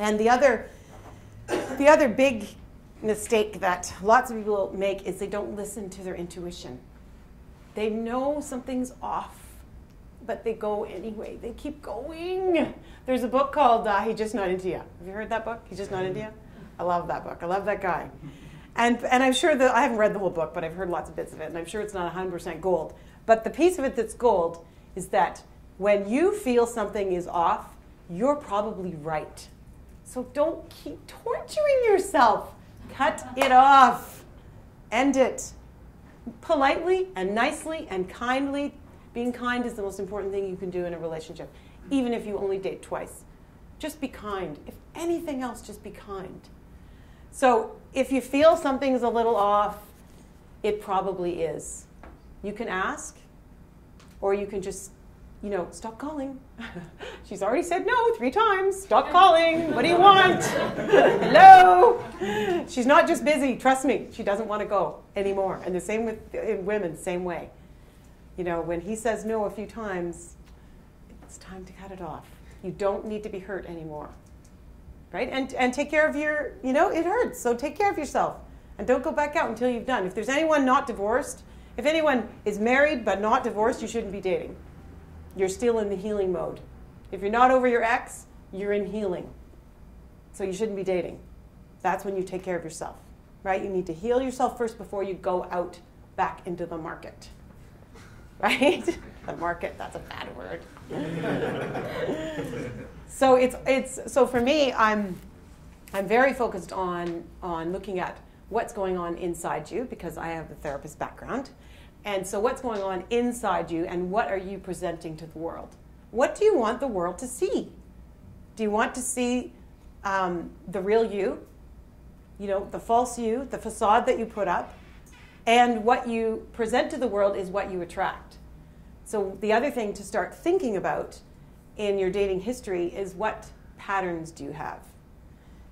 And the other big mistake that lots of people make is they don't listen to their intuition. They know something's off, but they go anyway. They keep going. There's a book called He's Just Not Into You. Have you heard that book? He's Just Not Into You? I love that book. I love that guy. And I'm sure that I haven't read the whole book, but I've heard lots of bits of it, and I'm sure it's not 100% gold. But the piece of it that's gold is that when you feel something is off, you're probably right. So don't keep torturing yourself. Cut it off. End it. Politely and nicely and kindly. Being kind is the most important thing you can do in a relationship, even if you only date twice. Just be kind. If anything else, just be kind. So if you feel something's a little off, it probably is. You can ask, or you can just, stop calling. She's already said no 3 times. Stop calling. What do you want? Hello? She's not just busy. Trust me. She doesn't want to go anymore. And the same with women, same way. When he says no a few times, it's time to cut it off. You don't need to be hurt anymore. Right? And take care of your, it hurts. So take care of yourself. And don't go back out until you've done. If there's anyone not divorced, if anyone is married but not divorced, you shouldn't be dating. You're still in the healing mode. If you're not over your ex, you're in healing. So you shouldn't be dating. That's when you take care of yourself. Right? You need to heal yourself first before you go out back into the market. Right? The market, that's a bad word. So so for me, I'm very focused on looking at what's going on inside you, because I have a therapist background. And so what's going on inside you, and what are you presenting to the world? What do you want the world to see? Do you want to see the real you, the false you, the facade that you put up? And what you present to the world is what you attract. So the other thing to start thinking about in your dating history is, what patterns do you have?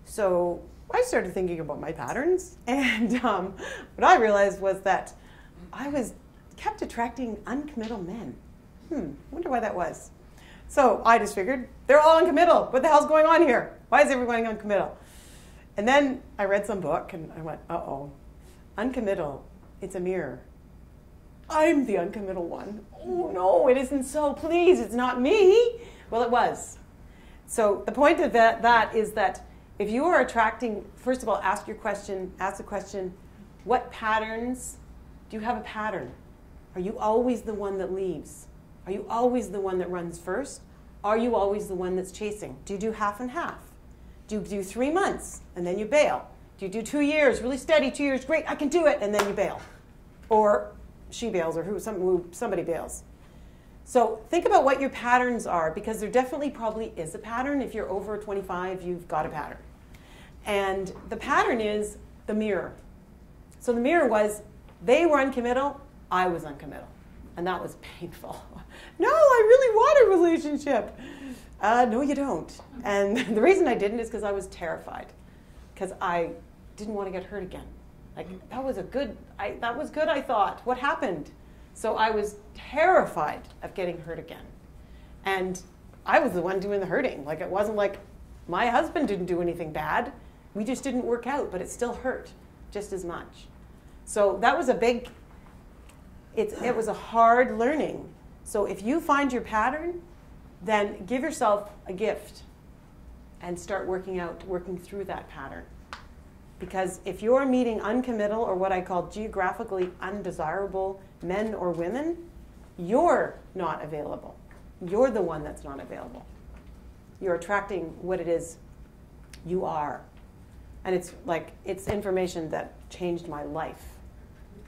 So I started thinking about my patterns, and what I realized was that I kept attracting uncommittal men. Wonder why that was. So I just figured, they're all uncommittal. What the hell's going on here? Why is everyone uncommittal? And then I read some book, and I went, uh-oh, uncommittal, it's a mirror. I'm the uncommittal one. Oh, no, it isn't so. Please, it's not me. Well, it was. So the point of that is that if you are attracting, first of all, ask the question, what patterns, do you have a pattern? Are you always the one that leaves? Are you always the one that runs first? Are you always the one that's chasing? Do you do half and half? Do you do 3 months and then you bail? Do you do 2 years, really steady, 2 years, great, I can do it, and then you bail? Or she bails, or somebody bails. So think about what your patterns are, because there definitely probably is a pattern. If you're over 25, you've got a pattern. And the pattern is the mirror. So the mirror was, they were uncommittal, I was uncommittal. And that was painful. No, I really want a relationship. No, you don't. And the reason I didn't is because I was terrified. Because I didn't want to get hurt again. Like, that was good, I thought. What happened? So I was terrified of getting hurt again. And I was the one doing the hurting. Like, it wasn't like my husband didn't do anything bad. We just didn't work out, but it still hurt just as much. So that was it was a hard learning. So if you find your pattern, then give yourself a gift and start working through that pattern. Because if you're meeting uncommittal, or what I call geographically undesirable men or women, you're not available. You're the one that's not available. You're attracting what it is you are. And it's information that changed my life.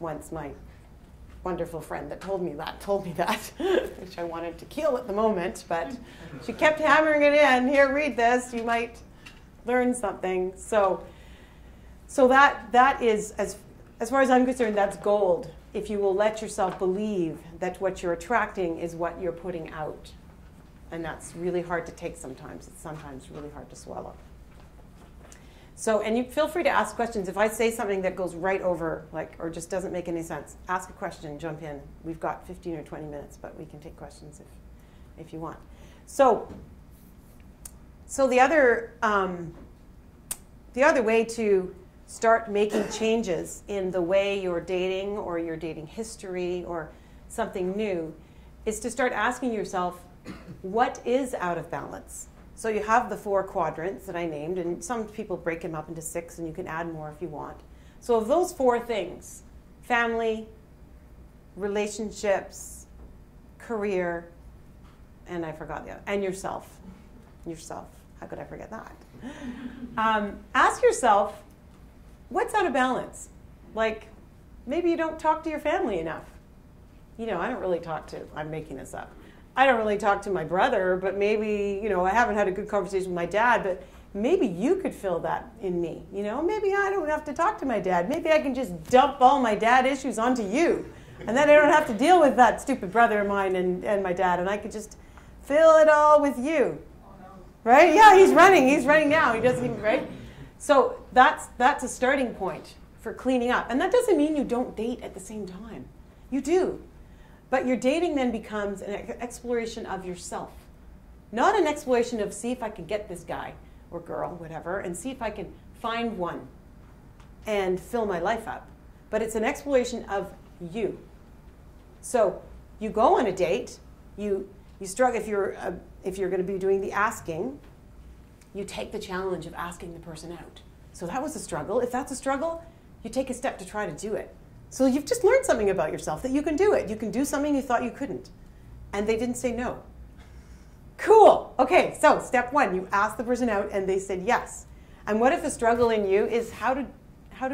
Once my wonderful friend that told me that, which I wanted to kill at the moment, but she kept hammering it in. Here, read this. You might learn something. So that is, as far as I'm concerned, that's gold. If you will let yourself believe that what you're attracting is what you're putting out. And that's really hard to take sometimes. It's sometimes really hard to swallow. So, and you feel free to ask questions. If I say something that goes right over, or just doesn't make any sense, ask a question, jump in. We've got 15 or 20 minutes, but we can take questions if you want. So So the other way to start making changes in the way you're dating or your dating history or something new is to start asking yourself, what is out of balance? So you have the 4 quadrants that I named, and some people break them up into 6, and you can add more if you want. So of those 4 things, family, relationships, career, and I forgot the other, and yourself. Yourself. How could I forget that? Ask yourself, what's out of balance? Like, maybe you don't talk to your family enough. I don't really talk to, I'm making this up. I don't really talk to my brother, but maybe, I haven't had a good conversation with my dad, but maybe you could fill that in me. Maybe I don't have to talk to my dad. Maybe I can just dump all my dad issues onto you. And then I don't have to deal with that stupid brother of mine and my dad, and I could just fill it all with you. Right? Yeah, he's running now. He doesn't even, right? So that's a starting point for cleaning up. And that doesn't mean you don't date at the same time. You do. But your dating then becomes an exploration of yourself. Not an exploration of see if I can get this guy or girl, whatever, and see if I can find one and fill my life up. But it's an exploration of you. So you go on a date, you struggle if you're going to be doing the asking, you take the challenge of asking the person out. So that was a struggle. If that's a struggle, you take a step to try to do it. So you've just learned something about yourself, that you can do it. You can do something you thought you couldn't. And they didn't say no. Cool. Okay, so step 1, you asked the person out and they said yes. And what if the struggle in you is how to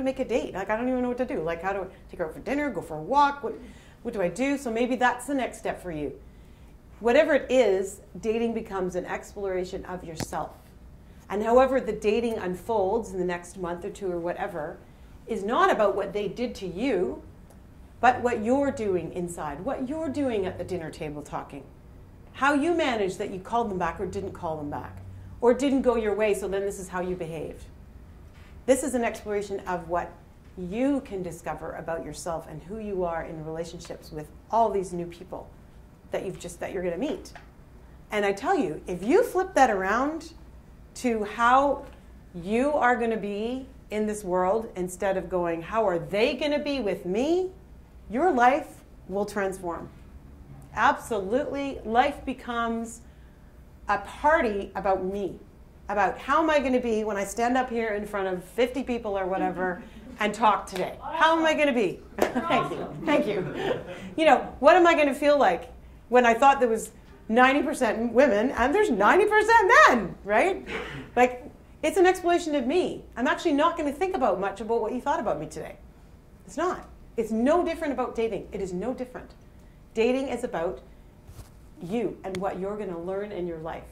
make a date? Like, I don't even know what to do. Like, how to take her out for dinner, go for a walk? What do I do? So maybe that's the next step for you. Whatever it is, dating becomes an exploration of yourself. And however the dating unfolds in the next month or 2 or whatever is not about what they did to you, but what you're doing inside, what you're doing at the dinner table talking. How you managed that you called them back or didn't call them back, or didn't go your way, so then this is how you behaved. This is an exploration of what you can discover about yourself and who you are in relationships with all these new people that you're going to meet. And I tell you, if you flip that around to how you are going to be in this world instead of going, how are they going to be with me? Your life will transform. Absolutely, life becomes a party about me, about how am I going to be when I stand up here in front of 50 people or whatever and talk today. How am I going to be? Thank you. Thank you. What am I going to feel like when I thought there was 90% women and there's 90% men, right? Like, it's an exploration of me. I'm actually not going to think about much about what you thought about me today. It's not. It's no different about dating. It is no different. Dating is about you and what you're going to learn in your life.